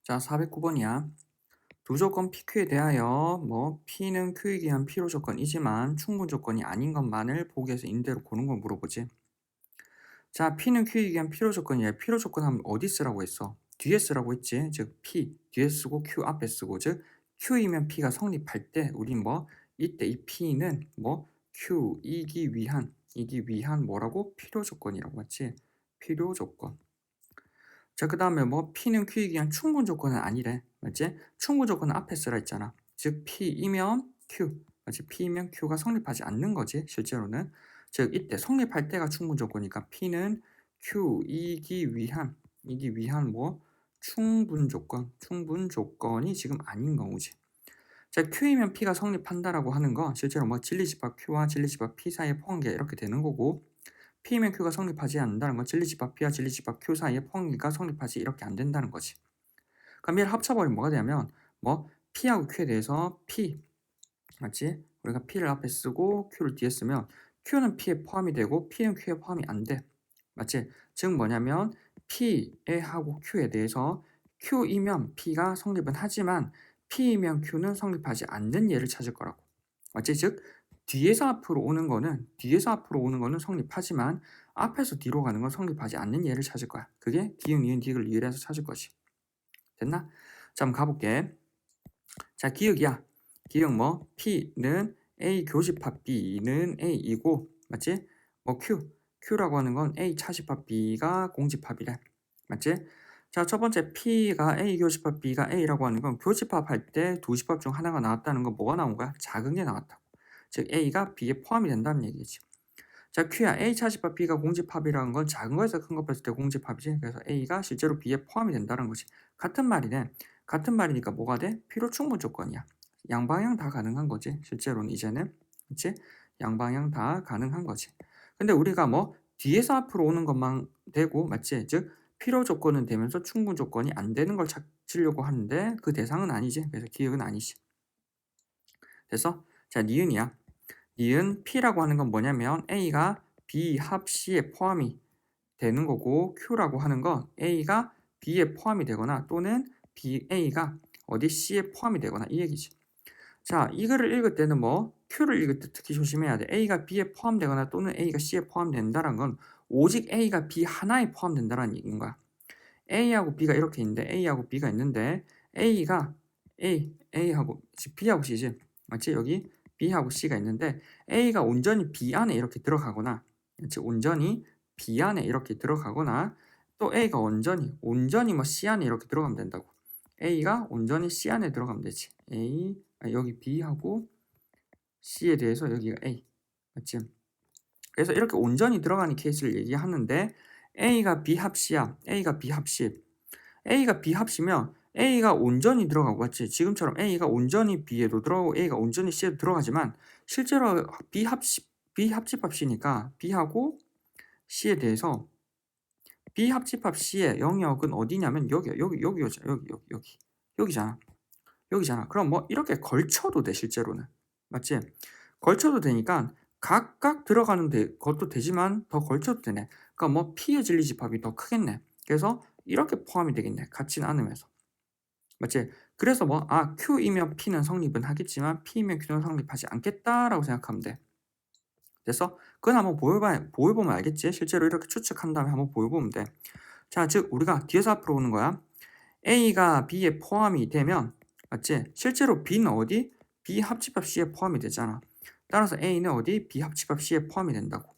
자, 409번이야. 두 조건 PQ에 대하여 P는 Q이기 위한 필요 조건이지만 충분 조건이 아닌 것만을 보기에서 임대로 고른 걸 물어보지. 자, P는 Q이기 위한 필요 조건이야. 필요 조건 하면 어디 쓰라고 했어? 뒤에 쓰라고 했지. 즉 P 뒤에 쓰고 Q 앞에 쓰고, 즉 Q이면 P가 성립할 때 우린 이때 이 P는 Q이기 위한 뭐라고? 필요 조건이라고 했지. 필요 조건. 자, 그 다음에 P는 Q이기 위한 충분 조건은 아니래. 맞지? 충분 조건은 앞에 쓰라 했잖아. 즉, P이면 Q. 맞지? P이면 Q가 성립하지 않는 거지, 실제로는. 즉, 이때 성립할 때가 충분 조건이니까 P는 Q이기 위한 충분 조건이 지금 아닌 거지. 자, Q이면 P가 성립한다라고 하는 건 실제로 진리집합 Q와 진리집합 P 사이의 포함계 이렇게 되는 거고, P면 Q가 성립하지 않는다는 건 진리집합 P와 진리집합 Q 사이의 포함계가 성립하지 이렇게 안 된다는 거지. 그럼 얘를 합쳐버리면 뭐가 되냐면 P하고 Q에 대해서 P, 맞지? 우리가 P를 앞에 쓰고 Q를 뒤에 쓰면 Q는 P에 포함이 되고 P는 Q에 포함이 안 돼. 맞지? 즉 뭐냐면 P에 하고 Q에 대해서 Q이면 P가 성립은 하지만 P이면 Q는 성립하지 않는 예를 찾을 거라고. 맞지? 즉 뒤에서 앞으로 오는 거는 성립하지만 앞에서 뒤로 가는 건 성립하지 않는 예를 찾을 거야. 그게 기역, 니은, 디귿을 이해해서 찾을 거지. 됐나? 자, 한번 가볼게. 자, 기역이야. 기역 P는 A 교집합 B는 A이고, 맞지? Q라고 하는 건 A 차집합 B가 공집합이래. 맞지? 자, 첫 번째 P가 A 교집합 B가 A라고 하는 건 교집합할 때 두 집합 중 하나가 나왔다는 건 뭐가 나온 거야? 작은 게 나왔다고. 즉 A가 B에 포함이 된다는 얘기지. 자, Q야. A 차집합 B가 공집합이라는 건 작은 거에서 큰 거 뺐을 때 공집합이지. 그래서 A가 실제로 B에 포함이 된다는 거지. 같은 말이네. 같은 말이니까 뭐가 돼? 필요 충분 조건이야. 양방향 다 가능한 거지. 실제로는 이제는. 그치? 양방향 다 가능한 거지. 근데 우리가 뒤에서 앞으로 오는 것만 되고, 맞지? 즉 필요 조건은 되면서 충분 조건이 안 되는 걸 찾으려고 하는데 그 대상은 아니지. 그래서 기억은 아니지. 됐어? 자, 니은이야. 니은 P라고 하는 건 뭐냐면 A가 B 합 C에 포함이 되는 거고, Q라고 하는 건 A가 B에 포함이 되거나 또는 A가 어디 C에 포함이 되거나 이 얘기지. 자, 이거를 읽을 때는 Q를 읽을 때 특히 조심해야 돼. A가 B에 포함되거나 또는 A가 C에 포함된다는 건 오직 A가 B 하나에 포함된다는 얘기인 거야. A하고 B가 이렇게 있는데, A하고 B가 있는데 A가 A하고 B하고 C지. 맞지? 여기 B하고 C가 있는데 A가 온전히 B 안에 이렇게 들어가거나, 즉 온전히 B 안에 이렇게 들어가거나, 또 A가 온전히 C 안에 이렇게 들어가면 된다고. A가 온전히 C 안에 들어가면 되지. 여기 B하고 C에 대해서 여기가 A. 맞지? 그래서 이렇게 온전히 들어가는 케이스를 얘기하는데 A가 B 합 C야. A가 B 합 C. A가 B 합시면 A가 온전히 들어가고, 맞지? 지금처럼 A가 온전히 B에도 들어가고 A가 온전히 C에도 들어가지만 실제로 B 합집합시니까 B하고 C에 대해서 B 합집합 C의 영역은 어디냐면 여기잖아. 여기잖아. 그럼 이렇게 걸쳐도 돼, 실제로는. 맞지? 걸쳐도 되니까 각각 들어가는 것도 되지만 더 걸쳐도 되네. 그러니까 P의 진리집합이 더 크겠네. 그래서 이렇게 포함이 되겠네. 같지는 않으면서. 맞지? 그래서 Q이면 P는 성립은 하겠지만 P이면 Q는 성립하지 않겠다라고 생각하면 돼. 됐어? 그건 한번 보여보면 알겠지? 실제로 이렇게 추측한 다음에 한번 보여보면 돼. 자, 즉 우리가 뒤에서 앞으로 오는 거야. A가 B에 포함이 되면, 맞지? 실제로 B는 어디? B 합집합 C에 포함이 되잖아. 따라서 A는 어디? B 합집합 C에 포함이 된다고.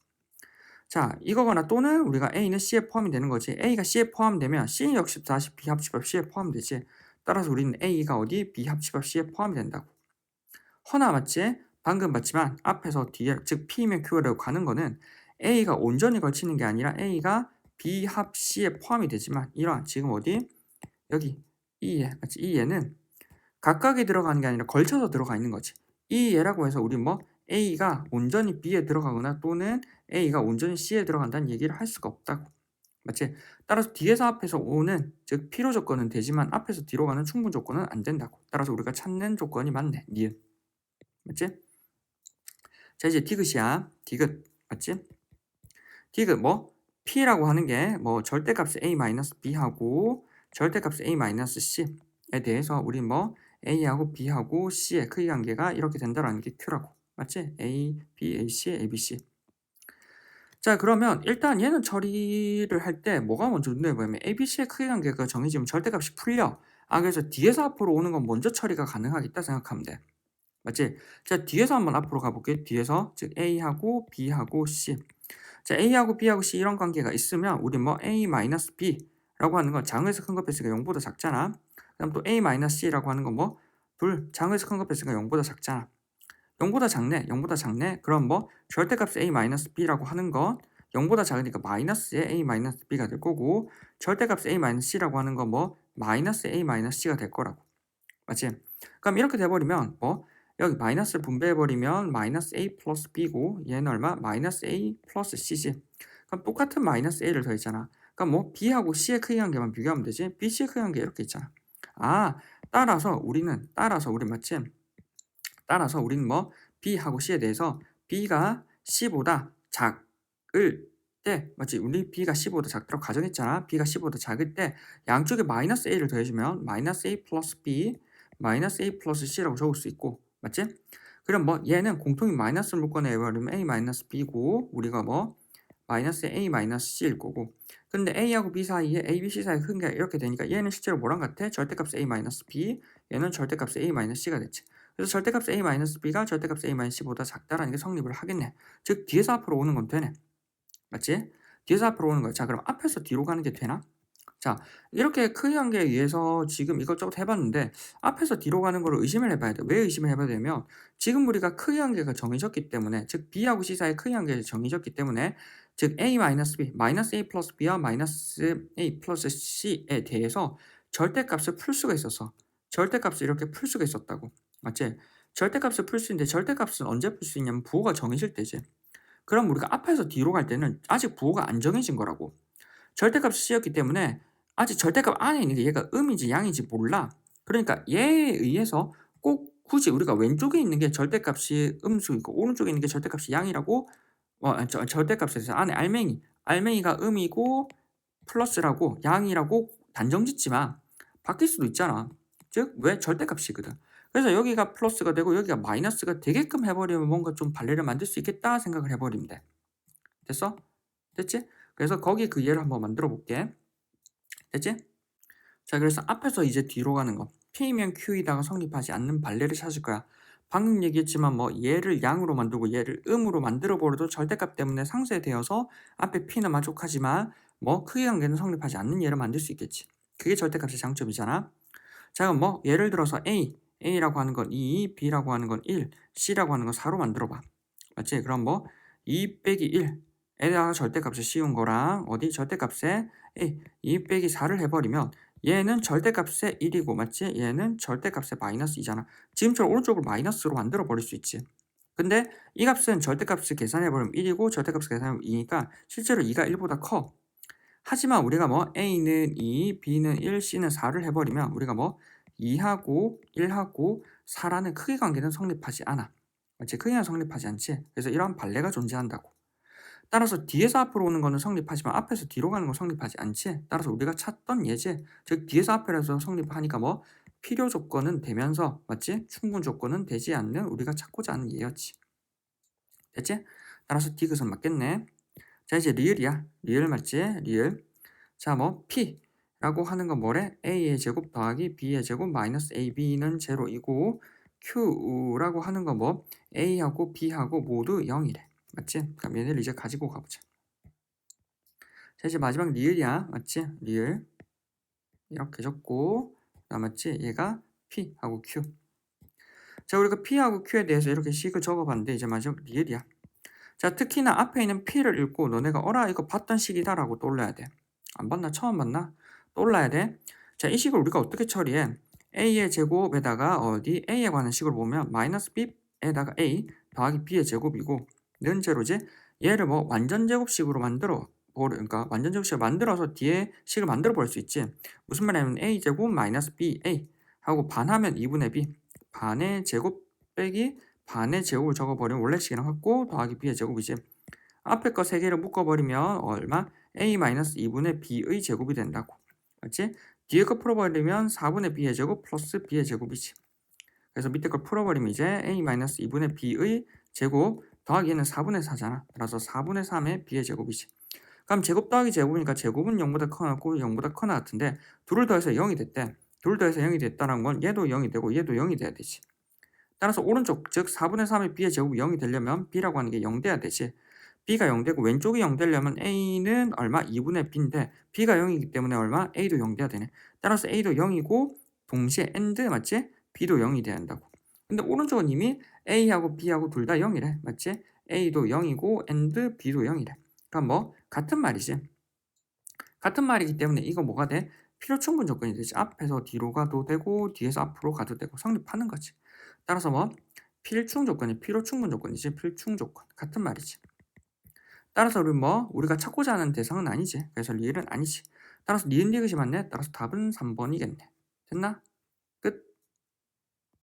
자, 이거거나 또는 우리가 A는 C에 포함이 되는 거지. A가 C에 포함되면 C는 역시 다시 B 합집합 C에 포함되지. 따라서 우리는 A가 어디? B 합집합 C에 포함이 된다고. 허나 맞지? 방금 봤지만 앞에서 뒤에, 즉 P면 Q라고 가는 거는 A가 온전히 걸치는 게 아니라 A가 B 합 C에 포함이 되지만 이런 지금 어디? 여기 이 얘, 맞지? 이 얘는 각각이 들어가는 게 아니라 걸쳐서 들어가 있는 거지. 이 얘라고 해서 우리 A가 온전히 B에 들어가거나 또는 A가 온전히 C에 들어간다는 얘기를 할 수가 없다고. 맞지? 따라서 뒤에서 앞에서 오는, 즉 필요 조건은 되지만 앞에서 뒤로 가는 충분 조건은 안 된다고. 따라서 우리가 찾는 조건이 맞네. 니은. 맞지? 자, 이제 디귿이야. 디귿. 맞지? 디귿 P라고 하는 게 절대값이 A-B하고 절대값 a-c에 대해서 우리 뭐 a하고 b하고 c의 크기 관계가 이렇게 된다라는 게 q라고. 맞지? a, b, a, c, a, b, c. 자, 그러면 일단 얘는 처리를 할 때 뭐가 먼저 눈에 보이면 a, b, c의 크기 관계가 정해지면 절대값이 풀려. 그래서 뒤에서 앞으로 오는 건 먼저 처리가 가능하겠다 생각하면 돼. 맞지? 자, 뒤에서 한번 앞으로 가볼게. 뒤에서 즉 a하고 b하고 c. 자, a하고 b하고 c 이런 관계가 있으면 우리 뭐 a-b라고 하는 건 작은에서 큰 거 뺐으니까 0보다 작잖아. 그다음 또 a-c라고 하는 건 뭐 둘 작은에서 큰 거 뺐으니까 0보다 작잖아. 0보다 작네. 0보다 작네. 그럼 뭐 절대값 a-b라고 하는 건 0보다 작으니까 마이너스의 a-b가 될 거고 절대값 a-c라고 하는 건 뭐 마이너스 a-c가 될 거라고. 맞지? 그럼 이렇게 돼버리면 뭐 여기 마이너스를 분배해버리면 마이너스 a 플러스 b고 얘는 얼마? 마이너스 a 플러스 c지. 그럼 똑같은 마이너스 a를 더했잖아. 그럼 뭐 b하고 c의 크기 관계만 비교하면 되지. b, c의 크기 관계 이렇게 있잖아. 따라서 우리는 맞지? 따라서 우리는 뭐 b하고 c에 대해서 b가 c보다 작을 때 맞지? 우리 b가 c보다 작다고 가정했잖아. b가 c보다 작을 때 양쪽에 마이너스 a를 더해주면 마이너스 a 플러스 b 마이너스 a 플러스 c라고 적을 수 있고 맞지? 그럼 뭐 얘는 공통이 마이너스를 묶어내버리면 a 마이너스 b고 우리가 뭐 마이너스 a 마이너스 c일 거고 근데 a하고 b 사이에 a, b, c 사이에 큰 게 이렇게 되니까 얘는 실제로 뭐랑 같아? 절대값 a 마이너스 b 얘는 절대값 a 마이너스 c가 됐지. 그래서 절대값 a-b가 절대값 a-c보다 작다라는 게 성립을 하겠네. 즉 뒤에서 앞으로 오는 건 되네. 맞지? 뒤에서 앞으로 오는 거야. 자, 그럼 앞에서 뒤로 가는 게 되나? 자, 이렇게 크기 관계에 의해서 지금 이것저것 해봤는데 앞에서 뒤로 가는 거를 의심을 해봐야 돼. 왜 의심을 해봐야 되냐면 지금 우리가 크기 관계가 정해졌기 때문에 즉 b하고 c 사이의 크기 관계가 정해졌기 때문에 즉 a-b, 마이너스 a 플러스 b와 마이너스 a 플러스 c에 대해서 절대값을 풀 수가 있었어. 절대값을 이렇게 풀 수가 있었다고. 맞지? 절대값을 풀 수 있는데 절대값은 언제 풀 수 있냐면 부호가 정해질 때지. 그럼 우리가 앞에서 뒤로 갈 때는 아직 부호가 안 정해진 거라고. 절대값이 c였기 때문에 아직 절대값 안에 있는 게 얘가 음인지 양인지 몰라. 그러니까 얘에 의해서 꼭 굳이 우리가 왼쪽에 있는 게 절대값이 음수이고 오른쪽에 있는 게 절대값이 양이라고 절대값에서 안에 알맹이가 음이고 플러스라고 양이라고 단정 짓지 마. 바뀔 수도 있잖아. 즉 왜 절대값이거든. 그래서 여기가 플러스가 되고 여기가 마이너스가 되게끔 해버리면 뭔가 좀 발레를 만들 수 있겠다 생각을 해버리면 돼. 됐어? 됐지? 그래서 거기 그 예를 한번 만들어 볼게. 됐지? 자, 그래서 앞에서 이제 뒤로 가는 거. P면 Q이다가 성립하지 않는 발레를 찾을 거야. 방금 얘기했지만 뭐 얘를 양으로 만들고 얘를 음으로 만들어 버려도 절대값 때문에 상쇄되어서 앞에 P는 만족하지만 뭐 크기 관계는 성립하지 않는 예를 만들 수 있겠지. 그게 절대값의 장점이잖아. 자, 그럼 뭐 예를 들어서 A라고 하는 건 2, B라고 하는 건 1, C라고 하는 건 4로 만들어 봐. 맞지? 그럼 뭐 2 빼기 1에다가 절대값을 씌운 거랑 어디 절대값에 2 빼기 4를 해버리면 얘는 절대값의 1이고 맞지? 얘는 절대값의 마이너스 2잖아. 지금처럼 오른쪽을 마이너스로 만들어 버릴 수 있지. 근데 이 값은 절대값을 계산해버리면 1이고 절대값을 계산하면 2니까 실제로 2가 1보다 커. 하지만 우리가 뭐 A는 2, B는 1, C는 4를 해버리면 우리가 뭐 2하고 1하고 4라는 크기 관계는 성립하지 않아. 맞지? 크기는 성립하지 않지. 그래서 이러한 발레가 존재한다고. 따라서 뒤에서 앞으로 오는 거는 성립하지만 앞에서 뒤로 가는 건 성립하지 않지. 따라서 우리가 찾던 예제, 즉 뒤에서 앞에서 성립하니까 뭐 필요 조건은 되면서 맞지? 충분 조건은 되지 않는 우리가 찾고자 하는 예였지. 됐지? 따라서 D그선 맞겠네. 자, 이제 리을이야. 리을 맞지? 리을. 자, 뭐 P라고 하는 건 뭐래? A의 제곱 더하기 B의 제곱 마이너스 AB는 제로이고 Q라고 하는 건 뭐? A하고 B하고 모두 0이래. 맞지? 그럼 얘네를 이제 가지고 가보자. 자, 이제 마지막 리을이야. 맞지? 리을. 이렇게 적고 그다음 맞지? 얘가 P하고 Q. 자, 우리가 P하고 Q에 대해서 이렇게 식을 적어봤는데 이제 마지막 리을이야. 자, 특히나 앞에 있는 P를 읽고 너네가 어라 이거 봤던 식이다 라고 떠올려야 돼. 안 봤나? 처음 봤나? 떠올라야 돼. 자, 이 식을 우리가 어떻게 처리해? A의 제곱에다가 어디 A에 관한 식을 보면 마이너스 B에다가 A 더하기 B의 제곱이고 는 제로지? 얘를 뭐 완전 제곱식으로 만들어 그러니까 완전 제곱식을 만들어서 뒤에 식을 만들어 볼 수 있지. 무슨 말이냐면 A 제곱 마이너스 BA 하고 반하면 2분의 B 반의 제곱 빼기 반의 제곱을 적어버리면 원래 식이랑 같고 더하기 b의 제곱이지. 앞에 거 3개를 묶어버리면 얼마? a-2분의 b의 제곱이 된다고. 맞지? 뒤에 거 풀어버리면 4분의 b의 제곱 플러스 b의 제곱이지. 그래서 밑에 걸 풀어버리면 이제 a-2분의 b의 제곱 더하기 얘는 4분의 4잖아. 따라서 4분의 3의 b의 제곱이지. 그럼 제곱 더하기 제곱이니까 제곱은 0보다 커나고 0보다 커나 같은데 둘을 더해서 0이 됐대. 둘을 더해서 0이 됐다는 건 얘도 0이 되고 얘도 0이 돼야 되지. 따라서 오른쪽 즉 4분의 3의 b의 제곱이 0이 되려면 b라고 하는 게 0 돼야 되지. b가 0 되고 왼쪽이 0 되려면 a는 얼마? 2분의 b인데 b가 0이기 때문에 얼마? a도 0 돼야 되네. 따라서 a도 0이고 동시에 and 맞지? b도 0이 돼야 한다고. 근데 오른쪽은 이미 a하고 b하고 둘 다 0이래. 맞지? a도 0이고 and b도 0이래. 그럼 뭐 같은 말이지. 같은 말이기 때문에 이거 뭐가 돼? 필요 충분 조건이 되지. 앞에서 뒤로 가도 되고 뒤에서 앞으로 가도 되고 성립하는 거지. 따라서 뭐 필충 조건이 필요 충분 조건이지. 필충 조건 같은 말이지. 따라서 우리 뭐 우리가 찾고자 하는 대상은 아니지. 그래서 리을은 아니지. 따라서 니은 디귿이 맞네. 따라서 답은 3번이겠네. 됐나? 끝.